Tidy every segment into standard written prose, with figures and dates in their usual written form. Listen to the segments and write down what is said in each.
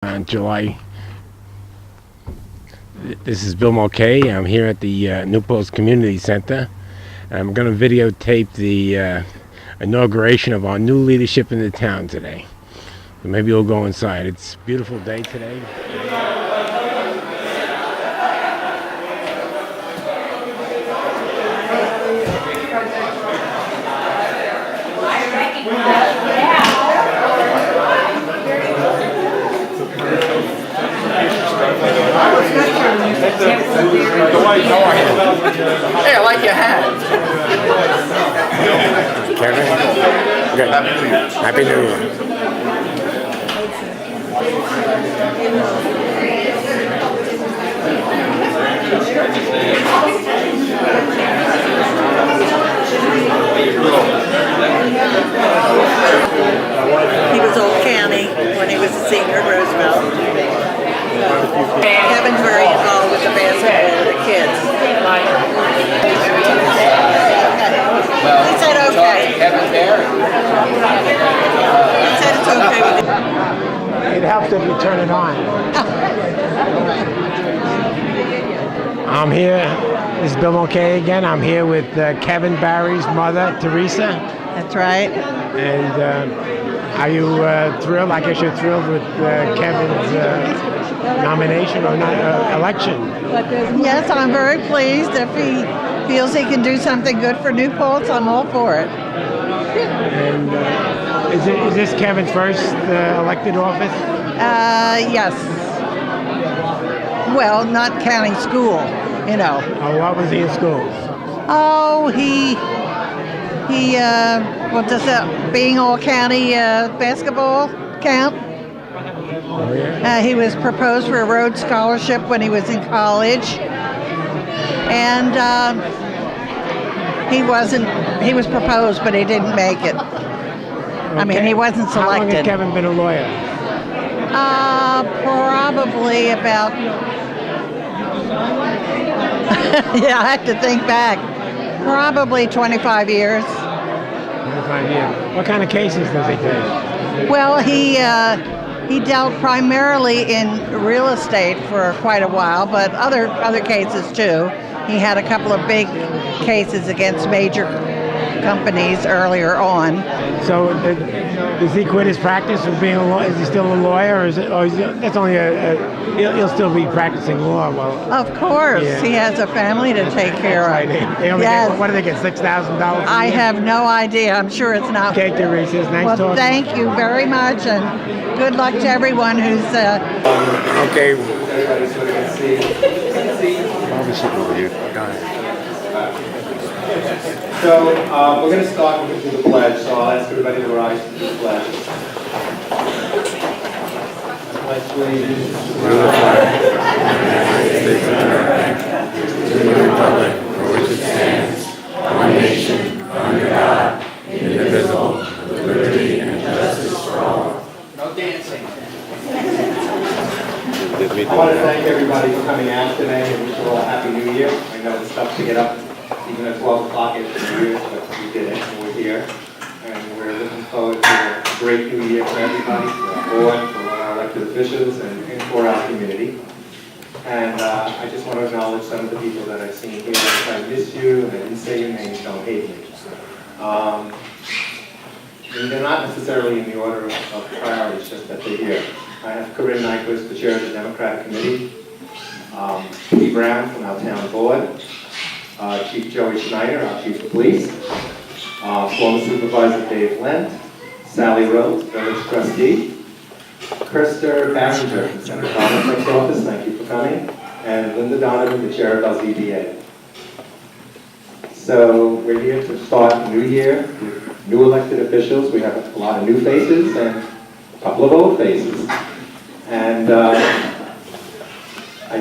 July. This is Bill Mulcahy. I'm here at the New Paltz Community Center. I'm going to videotape the inauguration of our new leadership in the town today. So maybe we'll go inside. It's a beautiful day today. Hey, I like your hat. Kevin? Okay. Happy New Year. He was Old County when he was a senior at Roosevelt. Kevin's very involved with the basketball of the kids. He said okay. Kevin there. He said it's okay with him. It helps if you turn it on. I'm here. This is Bill Mulcahy again. I'm here with Kevin Barry's mother, Teresa. That's right. And are you thrilled? I guess you're thrilled with Kevin's nomination or not, election. Yes, I'm very pleased. If he feels he can do something good for New Paltz, I'm all for it. And is this Kevin's first elected office? Yes. Well, not counting school, you know. Oh, what was he in school? Oh, he what does that, being all county basketball count? Oh, yeah. He was proposed for a Rhodes Scholarship when he was in college, and he was proposed, but he didn't make it. I mean, he wasn't How long has selected. Kevin been a lawyer? Probably about, yeah, I have to think back, probably 25 years. 25 years. What kind of cases does he take? Well, he dealt primarily in real estate for quite a while, but other cases too. He had a couple of big cases against major companies earlier on. So does he quit his practice of being a lawyer? Is he still a lawyer, or is it? Or is it, that's only he'll still be practicing law. Well, Of course, Yeah. he has a family to take care of. they only Yes. get, what do they get? $6,000. I have no idea. I'm sure it's not. Okay, Teresa, it's nice Well, talking. thank you very much, and good luck to everyone who's. Okay. Everybody's sort of going to see. I'll be sitting over here. Go ahead. So we're going to start with the pledge, so I'll ask everybody to rise to the pledge. Pledge allegiance to the States of America, to the republic for which it stands, one nation, under God, indivisible, with liberty and justice for all. No dancing. I want to thank everybody for coming out today and wish you all a happy New Year. I know it's tough to get up even at 12 o'clock after New Year's, but we did it and we're here. And we're looking forward to a great New Year for everybody, for our board, for our elected officials, and for our community. And I just want to acknowledge some of the people that I've seen here. If I miss you and I didn't say your names, don't hate me. And they're not necessarily in the order of priority, it's just that they're here. I have Corinne Nyquist, the chair of the Democratic Committee, Lee Brown from our town board, Chief Joey Schneider, our chief of police, former supervisor Dave Lent, Sally Rhodes, village trustee, Kirster Barringer, Senator Donovan's office, thank you for coming, and Linda Donovan, the chair of our ZBA. So we're here to start a new year with new elected officials. We have a lot of new faces and a couple of old faces. And I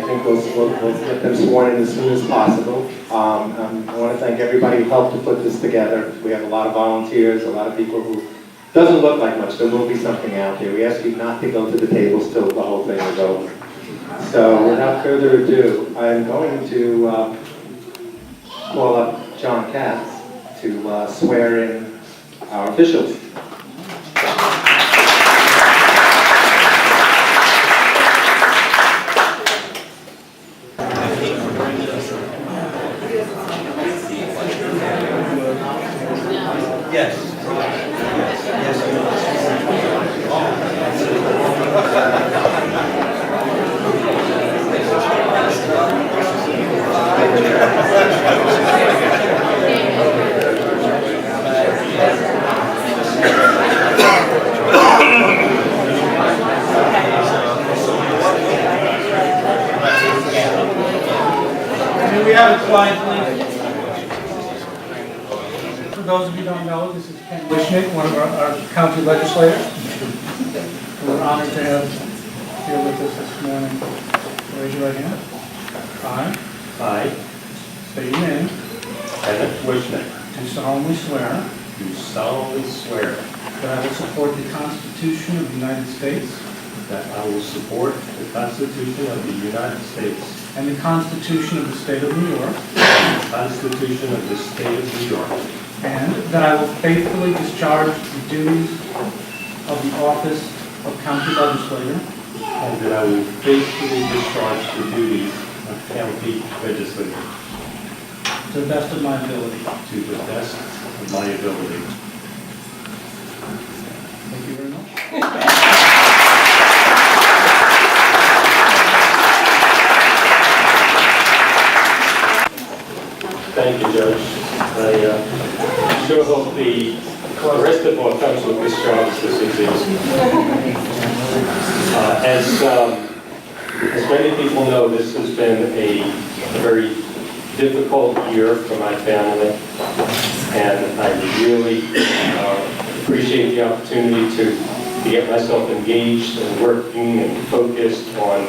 think we'll get them sworn in as soon as possible. I want to thank everybody who helped to put this together. We have a lot of volunteers, a lot of people who doesn't look like much. There will be something out here. We ask you not to go to the tables till the whole thing is over. So without further ado, I'm going to call up John Katz to swear in our officials. Everybody quiet, please. For those of you who don't know, this is Ken Wishnick, one of our county legislators. We're honored to have here with us this morning. Raise your right hand. I say your name. Kenneth Wishnick, Do solemnly swear do solemnly swear that I will support the Constitution of the United States that I will support the Constitution of the United States and the Constitution of the State of New York, and the Constitution of the State of New York, and that I will faithfully discharge the duties of the office of county legislator and that I will faithfully discharge the duties of county legislator to the best of my ability. to the best of my ability. Thank you very much. Thank you, Judge. I sure hope the rest of our council discharges this easy. As many people know, this has been a very difficult year for my family, and I really appreciate the opportunity to get myself engaged and working and focused on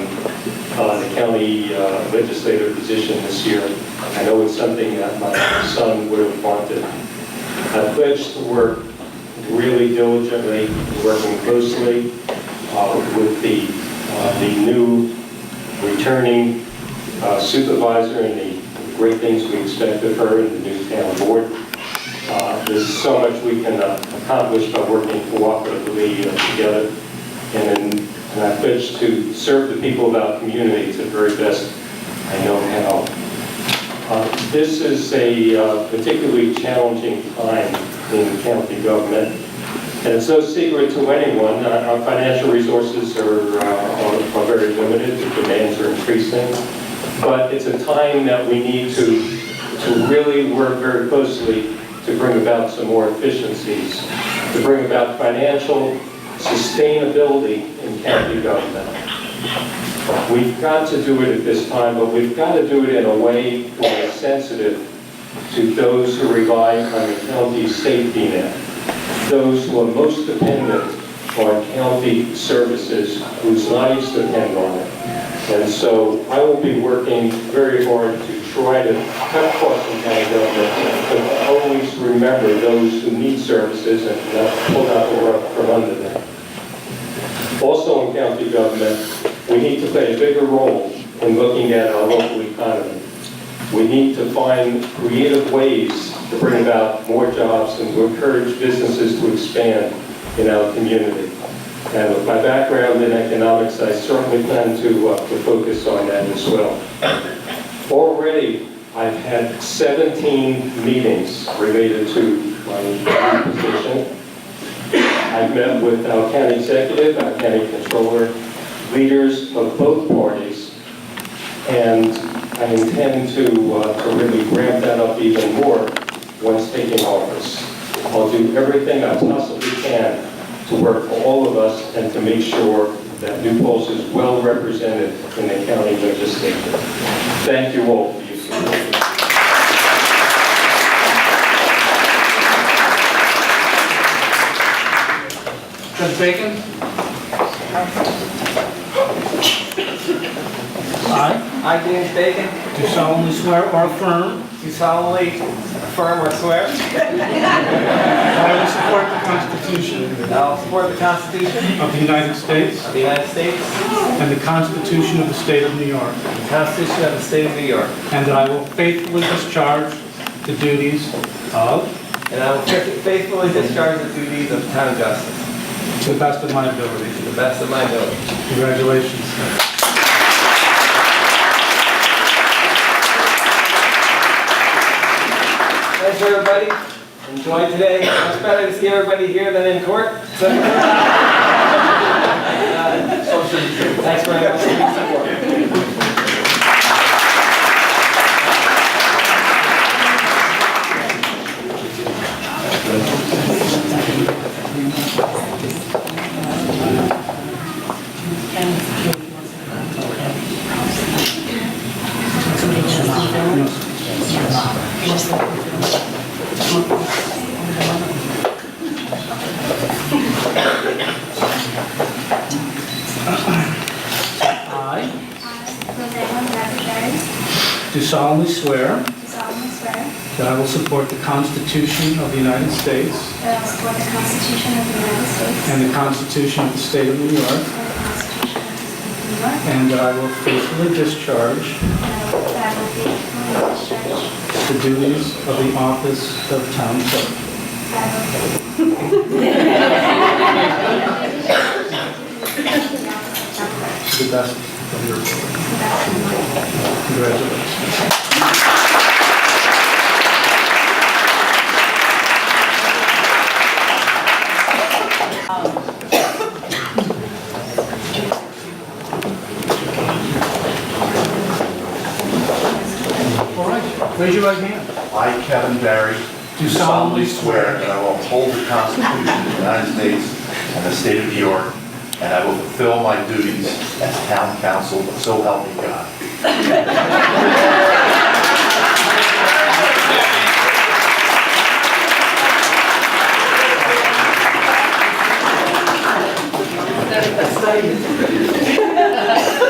the county legislator position this year. I know it's something that my son would have wanted. I pledged to work really diligently, working closely with the new returning supervisor and the great things we expect of her and the new town board. There's so much we can accomplish by working cooperatively together. And I pledge to serve the people of our community to the very best I know how. This is a particularly challenging time in county government. And it's no secret to anyone, our financial resources are very limited, the demands are increasing. But it's a time that we need to really work very closely to bring about some more efficiencies, to bring about financial sustainability in county government. We've got to do it at this time, but we've got to do it in a way that is sensitive to those who rely on the county's safety net, those who are most dependent on county services, whose lives depend on it. And so I will be working very hard to try to cut costs in county government, but always remember those who need services and not pull out the rug from under them. Also in county government, we need to play a bigger role in looking at our local economy. We need to find creative ways to bring about more jobs and to encourage businesses to expand in our community. And with my background in economics, I certainly plan to focus on that as well. Already, I've had 17 meetings related to my new position. I've met with our county executive, our county controller, leaders of both parties, and I intend to really ramp that up even more once taking office. I'll do everything I possibly can to work for all of us and to make sure that New Paltz is well represented in the county legislature. Thank you all for your support. Judge Bacon? I, James Bacon, Do solemnly swear or affirm do solemnly affirm or swear that I will support the Constitution that I will support the Constitution of the United States of the United States and the Constitution of the State of New York, and the Constitution of the State of New York, and that I will faithfully discharge the duties of, and I will faithfully discharge the duties of town justice to the best of my ability. to the best of my ability. Congratulations. Thanks, everybody. Enjoy today. Much better to see everybody here than in court. Thanks very much for your support. do solemnly swear do solemnly swear that I will support the Constitution of the United States that I will support the Constitution of the United States and the Constitution of the State of New York, and the Constitution of the State of New York, and that I will faithfully discharge that I will faithfully discharge the duties of the office of town clerk. To the best of your ability. Congratulations. All right, raise your right hand. I, Kevin Barry, do solemnly swear that I will uphold the Constitution of the United States and the state of New York, and I will fulfill my duties as town council, so help me God.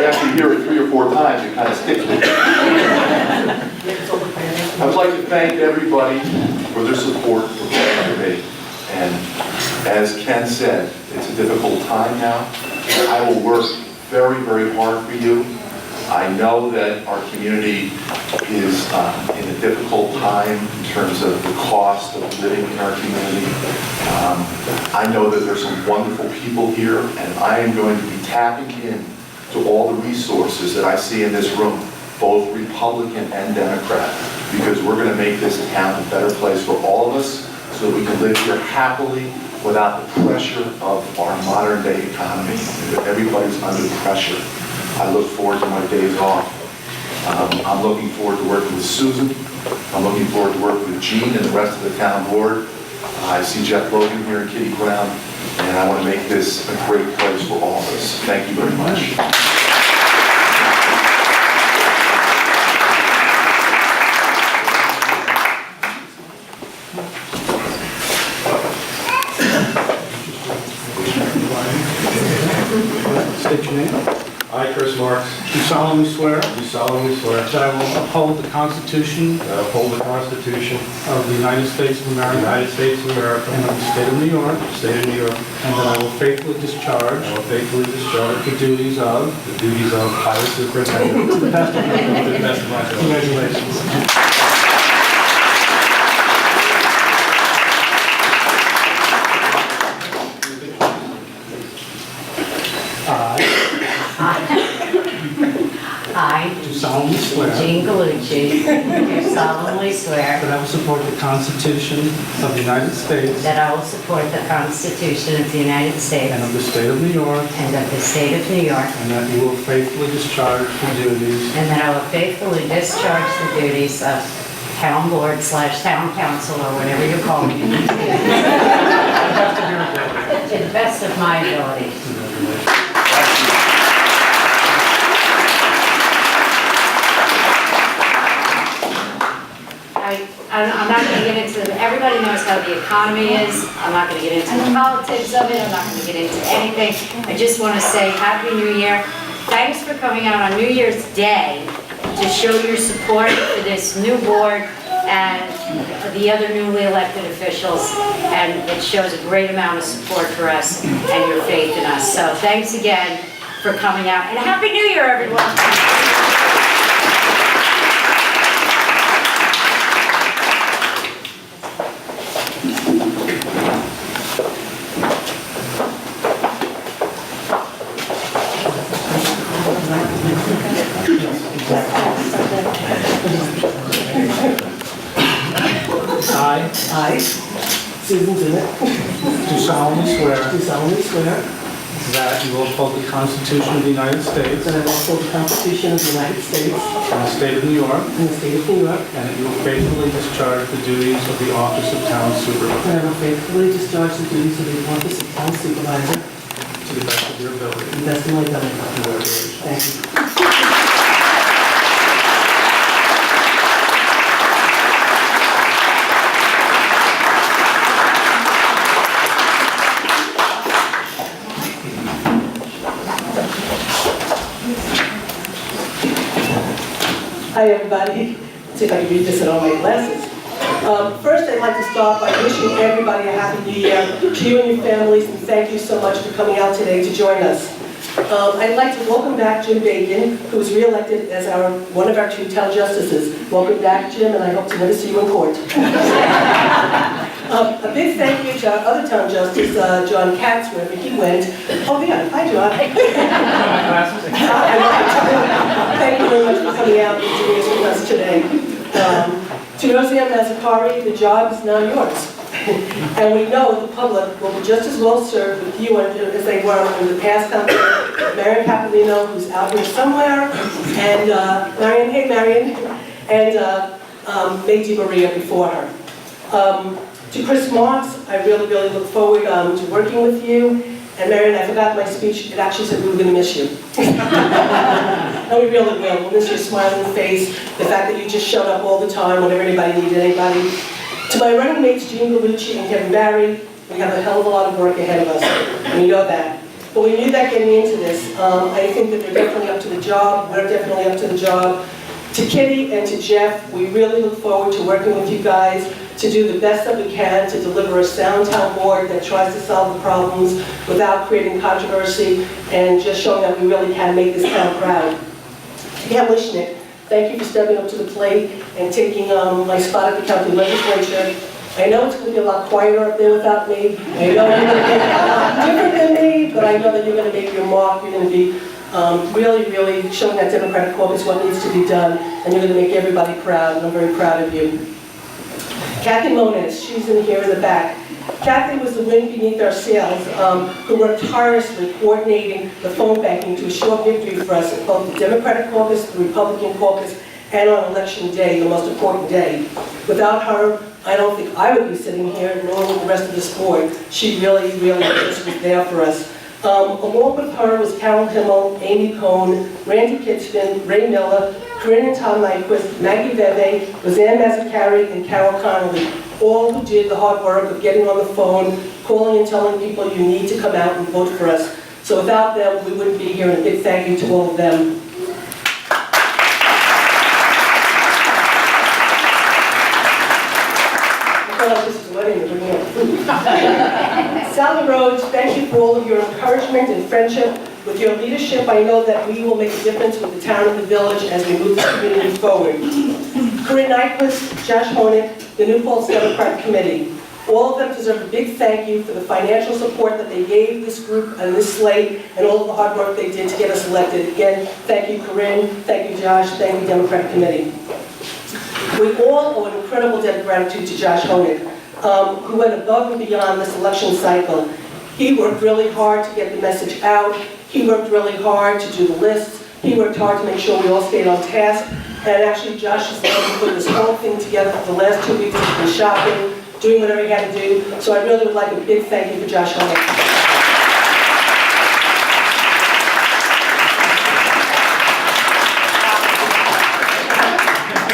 After you hear it 3 or 4 times, it kind of sticks with you. I would like to thank everybody for their support for me. And as Ken said, it's a difficult time now. I will work very, very hard for you. I know that our community is in a difficult time in terms of the cost of living in our community. I know that there's some wonderful people here, and I am going to be tapping in to all the resources that I see in this room, both Republican and Democrat, because we're going to make this town a better place for all of us so that we can live here happily without the pressure of our modern day economy. Everybody's under pressure. I look forward to my days off. I'm looking forward to working with Susan. I'm looking forward to working with Gene and the rest of the town board. I see Jeff Logan here and Kitty Brown, and I want to make this a great place for all of us. Thank you very much. State your name. I, Chris Marks, Do solemnly swear do solemnly swear that I will uphold the Constitution that I will uphold the Constitution of the United States of of the America United States of America and of the state of New York, and the state of New York, and that I will faithfully discharge and I will faithfully discharge the duties of the duties of highway superintendent to the best of your to ability. the best of my ability. Congratulations. I, Do solemnly swear Jean Galucci, do solemnly swear that I will support the Constitution of the United States that I will support the Constitution of the United States and of the state of New York, and of the state of New York, and that you will faithfully discharge the duties and that I will faithfully discharge the duties of town board / town council, or whatever you call me, to the best of my ability. I'm not going to get into, everybody knows how the economy is. I'm not going to get into the politics of it. I'm not going to get into anything. I just want to say Happy New Year. Thanks for coming out on New Year's Day to show your support for this new board and the other newly elected officials. And it shows a great amount of support for us and your faith in us. So thanks again for coming out. And Happy New Year, everyone. I, Susan Bennett, do solemnly swear do solemnly swear that you will uphold the Constitution of the United States that I will uphold the Constitution of the United States and the state of New York, and the state of New York, and that you will faithfully discharge the duties of the office of town supervisor and I will faithfully discharge the duties of the office of town supervisor to the best of your ability. to the best of my ability. Congratulations. Thank you. Hi, everybody. Let's see if I can read this in all my glasses. First, I'd like to start by wishing everybody a Happy New Year to you and your families, and thank you so much for coming out today to join us. I'd like to welcome back Jim Bacon, who was re-elected as one of our 2 town justices. Welcome back, Jim, and I hope to never see you in court. A big thank you to our other town justice, John Katz, wherever he went. Oh, yeah, hi, John. Thank you very much for coming out and doing this with us today. To Roseanne Mazzacari, the job is now yours. And we know the public will be just as well served with you as they were in the past company. Marion Capolino, who's out here somewhere, and Marion, hey Marion, and May DiMaria before her. To Chris Marks, I really look forward to working with you. And Marion, I forgot my speech. It actually said we were going to miss you. And we really will. We'll miss your smiling face, the fact that you just showed up all the time whenever anybody needed anybody. To my running mates, Jean Gallucci and Kevin Barry, we have a hell of a lot of work ahead of us. We know that. But we knew that getting into this. I think that they're definitely up to the job. We're definitely up to the job. To Kitty and to Jeff, we really look forward to working with you guys to do the best that we can to deliver a sound town board that tries to solve the problems without creating controversy and just showing that we really can make this town proud. Yeah, Wishnick, thank you for stepping up to the plate and taking my spot at the county legislature. I know it's going to be a lot quieter up there without me. I know you're going to be a lot different than me, but I know that you're going to make your mark. You're going to be really showing that Democratic caucus what needs to be done, and you're going to make everybody proud, and I'm very proud of you. Kathy Moniz, she's in here in the back. Kathy was the wind beneath our sails, who worked tirelessly coordinating the phone banking to assure victory for us at both the Democratic caucus, the Republican caucus, and on election day, the most important day. Without her, I don't think I would be sitting here, nor would the rest of this board. She really just was there for us. Along with her was Carol Himmel, Amy Cohn, Randy Kitchman, Ray Miller, Corinne and Tom Nyquist, Maggie Veve, Roseanne Mazzacari, and Carol Connolly, all who did the hard work of getting on the phone, calling and telling people you need to come out and vote for us. So without them, we wouldn't be here, and a big thank you to all of them. Sally Rhodes, thank you for all of your encouragement and friendship. With your leadership, I know that we will make a difference with the town and the village as we move this community forward. Corinne Nyquist, Josh Honig, the New Paltz Democratic Committee. All of them deserve a big thank you for the financial support that they gave this group and this slate and all of the hard work they did to get us elected. Again, thank you, Corinne, thank you, Josh, thank you, Democratic Committee. We all owe an incredible debt of gratitude to Josh Honig, who went above and beyond this election cycle. He worked really hard to get the message out. He worked really hard to do the lists. He worked hard to make sure we all stayed on task. And actually, Josh has been putting this whole thing together for the last 2 weeks. He's been shopping, doing whatever he had to do. So I really would like a big thank you for Josh Honig.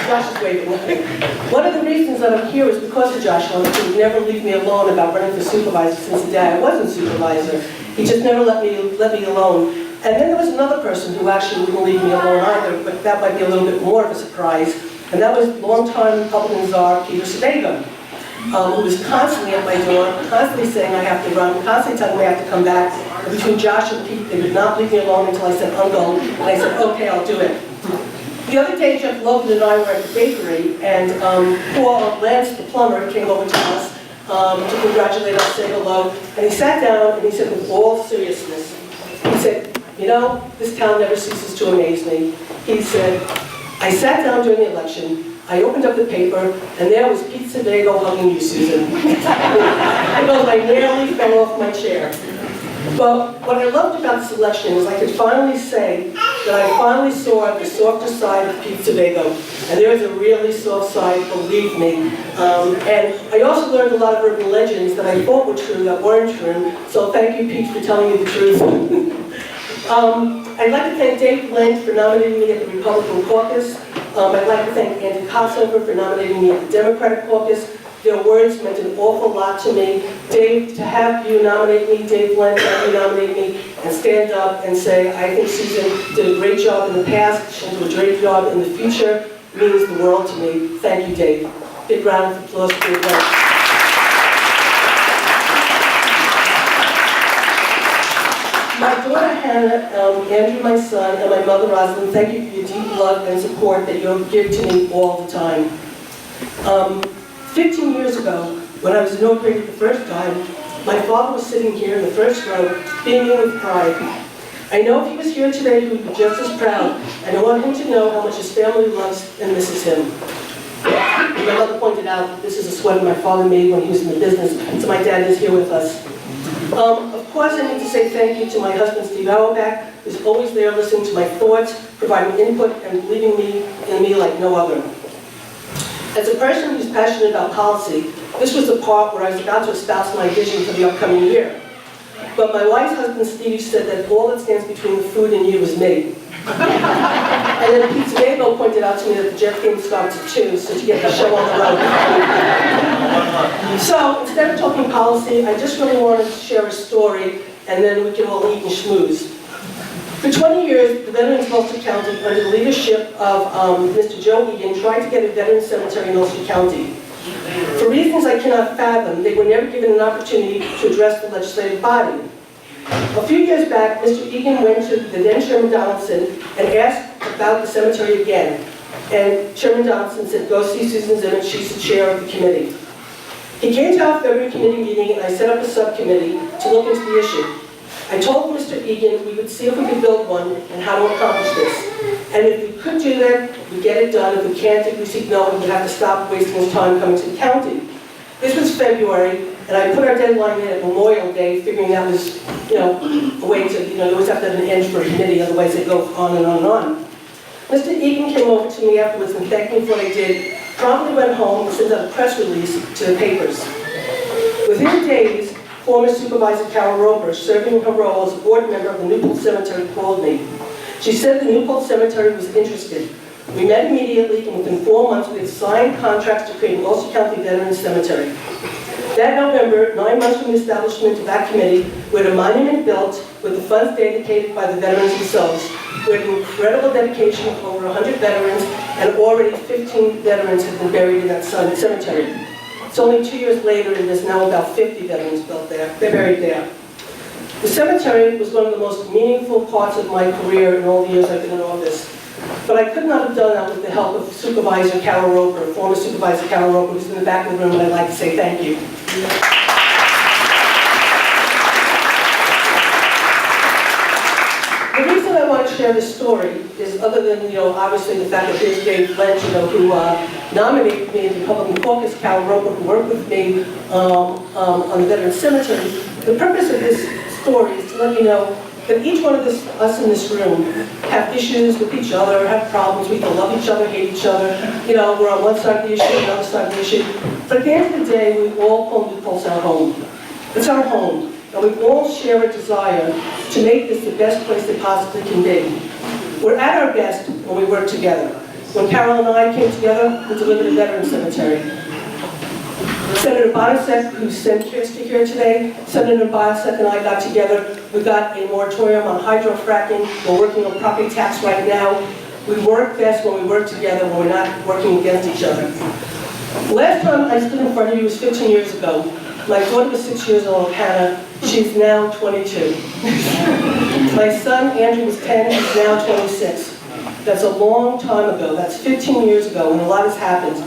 Josh is waving. One of the reasons that I'm here is because of Josh Honig, who would never leave me alone about running for supervisor since the day I wasn't supervisor. He just never let me alone. And then there was another person who actually wouldn't leave me alone either, but that might be a little bit more of a surprise. And that was longtime Republican czar Peter Sebago, who was constantly at my door, constantly saying I have to run, constantly telling me I have to come back. And between Josh and Pete, they would not leave me alone until I said, ungo. And I said, okay, I'll do it. The other day, Jeff Logan and I were at the bakery, and Lance, the plumber, came over to us to congratulate us, say hello, and he sat down and he said with all seriousness, he said, you know, this town never ceases to amaze me. He said, I sat down during the election, I opened up the paper, and there was Pete Sebago hugging you, Susan. I goes, I nearly fell off my chair. But what I loved about this election is I could finally say that I finally saw the softer side of Pete Sebago. And there is a really soft side, believe me. And I also learned a lot of urban legends that I thought were true that weren't true. So thank you, Pete, for telling me the truth. I'd like to thank Dave Lent for nominating me at the Republican caucus. I'd like to thank Andy Kossover for nominating me at the Democratic caucus. Their words meant an awful lot to me. Dave, to have you nominate me, Dave Lent, have you nominate me, and stand up and say, I think Susan did a great job in the past, she'll do a great job in the future. means the world to me. Thank you, Dave. Big round of applause for your work. My daughter Hannah, Andrew, my son, and my mother Rosalind, thank you for your deep love and support that you give to me all the time. 15 years ago, when I was inaugurated the first time, my father was sitting here in the first row, beaming with pride. I know if he was here today, he would be just as proud, and I want him to know how much his family loves and misses him. My mother pointed out this is a sweater my father made when he was in the business, so my dad is here with us. Of course, I need to say thank you to my husband, Steve Auerbach, who's always there listening to my thoughts, providing input, and believing in me like no other. As a person who's passionate about policy, this was the part where I was about to espouse my vision for the upcoming year. But my wife's husband, Steve, said that all that stands between the food and you is me. And then Pete Zabel pointed out to me that the Jet game starts at 2, so to get the show on the road. So instead of talking policy, I just really wanted to share a story, and then we can all eat and schmooze. For 20 years, the veterans of Ulster County, under the leadership of Mr. Joe Egan, tried to get a veterans cemetery in Ulster County. For reasons I cannot fathom, they were never given an opportunity to address the legislative body. A few years back, Mr. Egan went to the then Chairman Donaldson and asked about the cemetery again. And Chairman Donaldson said, go see Susan Zimmern, she's the chair of the committee. He came to our February committee meeting and I set up a subcommittee to look into the issue. I told Mr. Egan we would see if we could build one and how to accomplish this. And if we could do that, we'd get it done. If we can't, if we seek no, we would have to stop wasting his time coming to the county. This was February, and I put our deadline in at Memorial Day, figuring that was, a way to, you always have to have an end for a committee, otherwise they go on and on and on. Mr. Egan came over to me afterwards and thanked me for what I did, promptly went home and sent out a press release to the papers. Within days, former Supervisor Carol Roper, serving her role as a board member of the New Paltz Cemetery, called me. She said the New Paltz Cemetery was interested. We met immediately, and within 4 months we had signed contracts to create an Ulster County Veterans Cemetery. That November, 9 months from the establishment of that committee, we had a monument built with the funds dedicated by the veterans themselves. We had an incredible dedication of over 100 veterans, and already 15 veterans have been buried in that cemetery. It's only 2 years later, and there's now about 50 veterans built there. They're buried there. The cemetery was one of the most meaningful parts of my career in all the years I've been in office. But I could not have done that with the help of Supervisor Carol Roper, former Supervisor Carol Roper, who's in the back of the room, and I'd like to say thank you. The reason I want to share this story is, other than, obviously the fact that there's Dave Lynch, who nominated me in the Republican caucus, Carol Roper, who worked with me on the Veterans Cemetery. The purpose of this story is to let you know that each one of us in this room have issues with each other, have problems. We can love each other, hate each other. We're on one side of the issue, the other side of the issue. But at the end of the day, we all call New Paltz our home. It's our home. And we all share a desire to make this the best place it possibly can be. We're at our best when we work together. When Carol and I came together, we delivered a veterans cemetery. Senator Bonasek, who's sent Kirsty here today, Senator Bonasek and I got together. We got a moratorium on hydrofracking. We're working on property tax right now. We work best when we work together, when we're not working against each other. Last time I stood in front of you was 15 years ago. My daughter was 6 years old, Hannah. She's now 22. My son, Andrew, was 10. He's now 26. That's a long time ago. That's 15 years ago, and a lot has happened.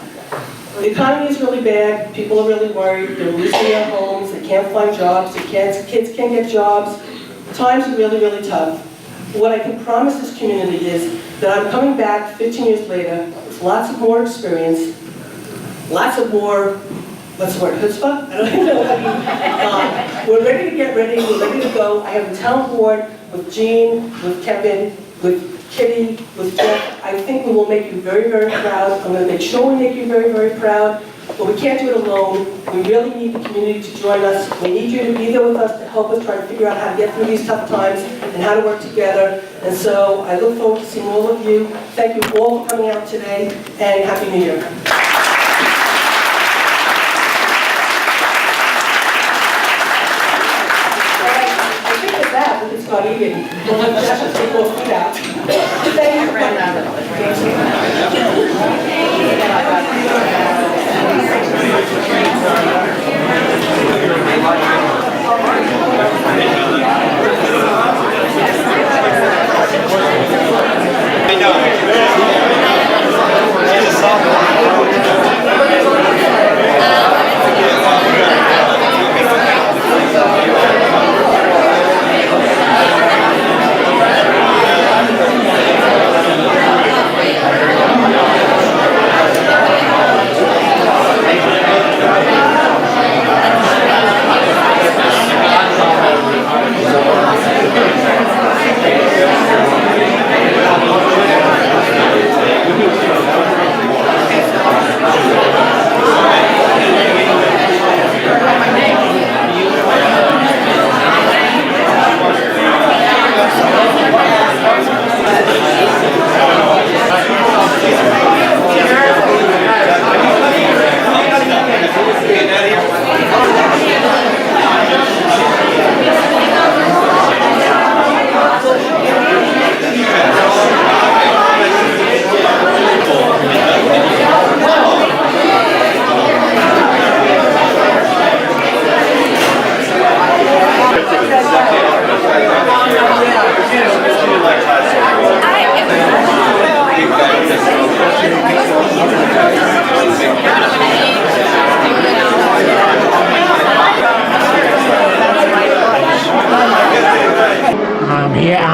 The economy is really bad. People are really worried. They're losing their homes. They can't find jobs. Kids can't get jobs. Times are really, really tough. What I can promise this community is that I'm coming back 15 years later with lots of more experience, lots of more, what's the word, chutzpah? I don't even know. We're ready to get ready. We're ready to go. I have a town board with Jean, with Kevin, with Kitty, with Jeff. I think we will make you very, very proud. I'm going to make sure we make you very, very proud. But we can't do it alone. We really need the community to join us. We need you to be there with us to help us try to figure out how to get through these tough times and how to work together. And so I look forward to seeing all of you. Thank you all for coming out today, and Happy New Year. We can start eating. We'll let Jeff take more food out. Thank you.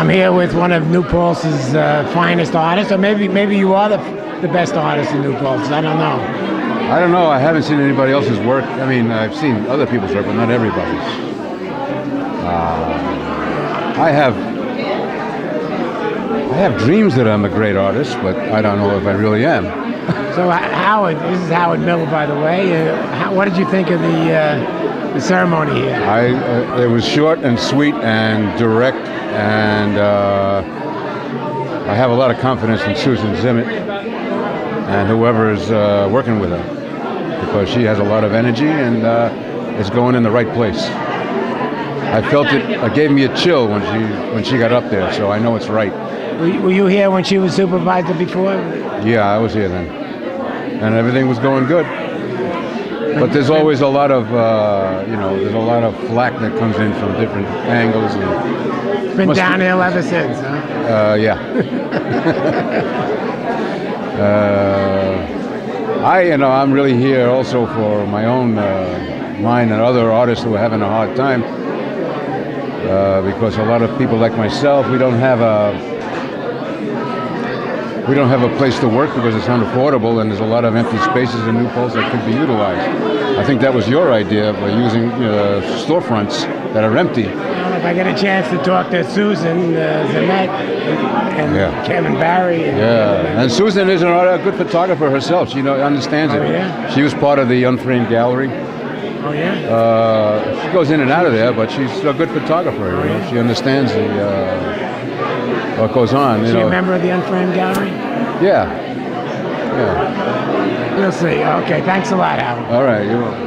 I'm here with one of New Paltz's finest artists, or maybe you are the best artist in New Paltz. I don't know. I don't know. I haven't seen anybody else's work. I mean, I've seen other people's work, but not everybody's. I have dreams that I'm a great artist, but I don't know if I really am. So Howard, this is Howard Miller, by the way. What did you think of the ceremony here? It was short and sweet and direct, and I have a lot of confidence in Susan Zimmett and whoever is working with her, because she has a lot of energy and is going in the right place. I felt it gave me a chill when she got up there, so I know it's right. Were you here when she was supervisor before? Yeah, I was here then, and everything was going good. But there's always a lot of, there's a lot of flack that comes in from different angles. And it's been downhill ever since, huh? Yeah. I'm really here also for my own mine and other artists who are having a hard time, because a lot of people like myself, we don't have a place to work because it's unaffordable, and there's a lot of empty spaces in New Paltz that could be utilized. I think that was your idea of using storefronts that are empty. Well, if I get a chance to talk to Susan Zimmett and Kevin Barry. And Susan is a good photographer herself. She understands it. Yeah? She was part of the Unframed Gallery. Oh, yeah? She goes in and out of there, but she's a good photographer. She understands what goes on. Is she a member of the Unframed Gallery? Yeah. We'll see. Okay, thanks a lot, Howard. All right, you're welcome.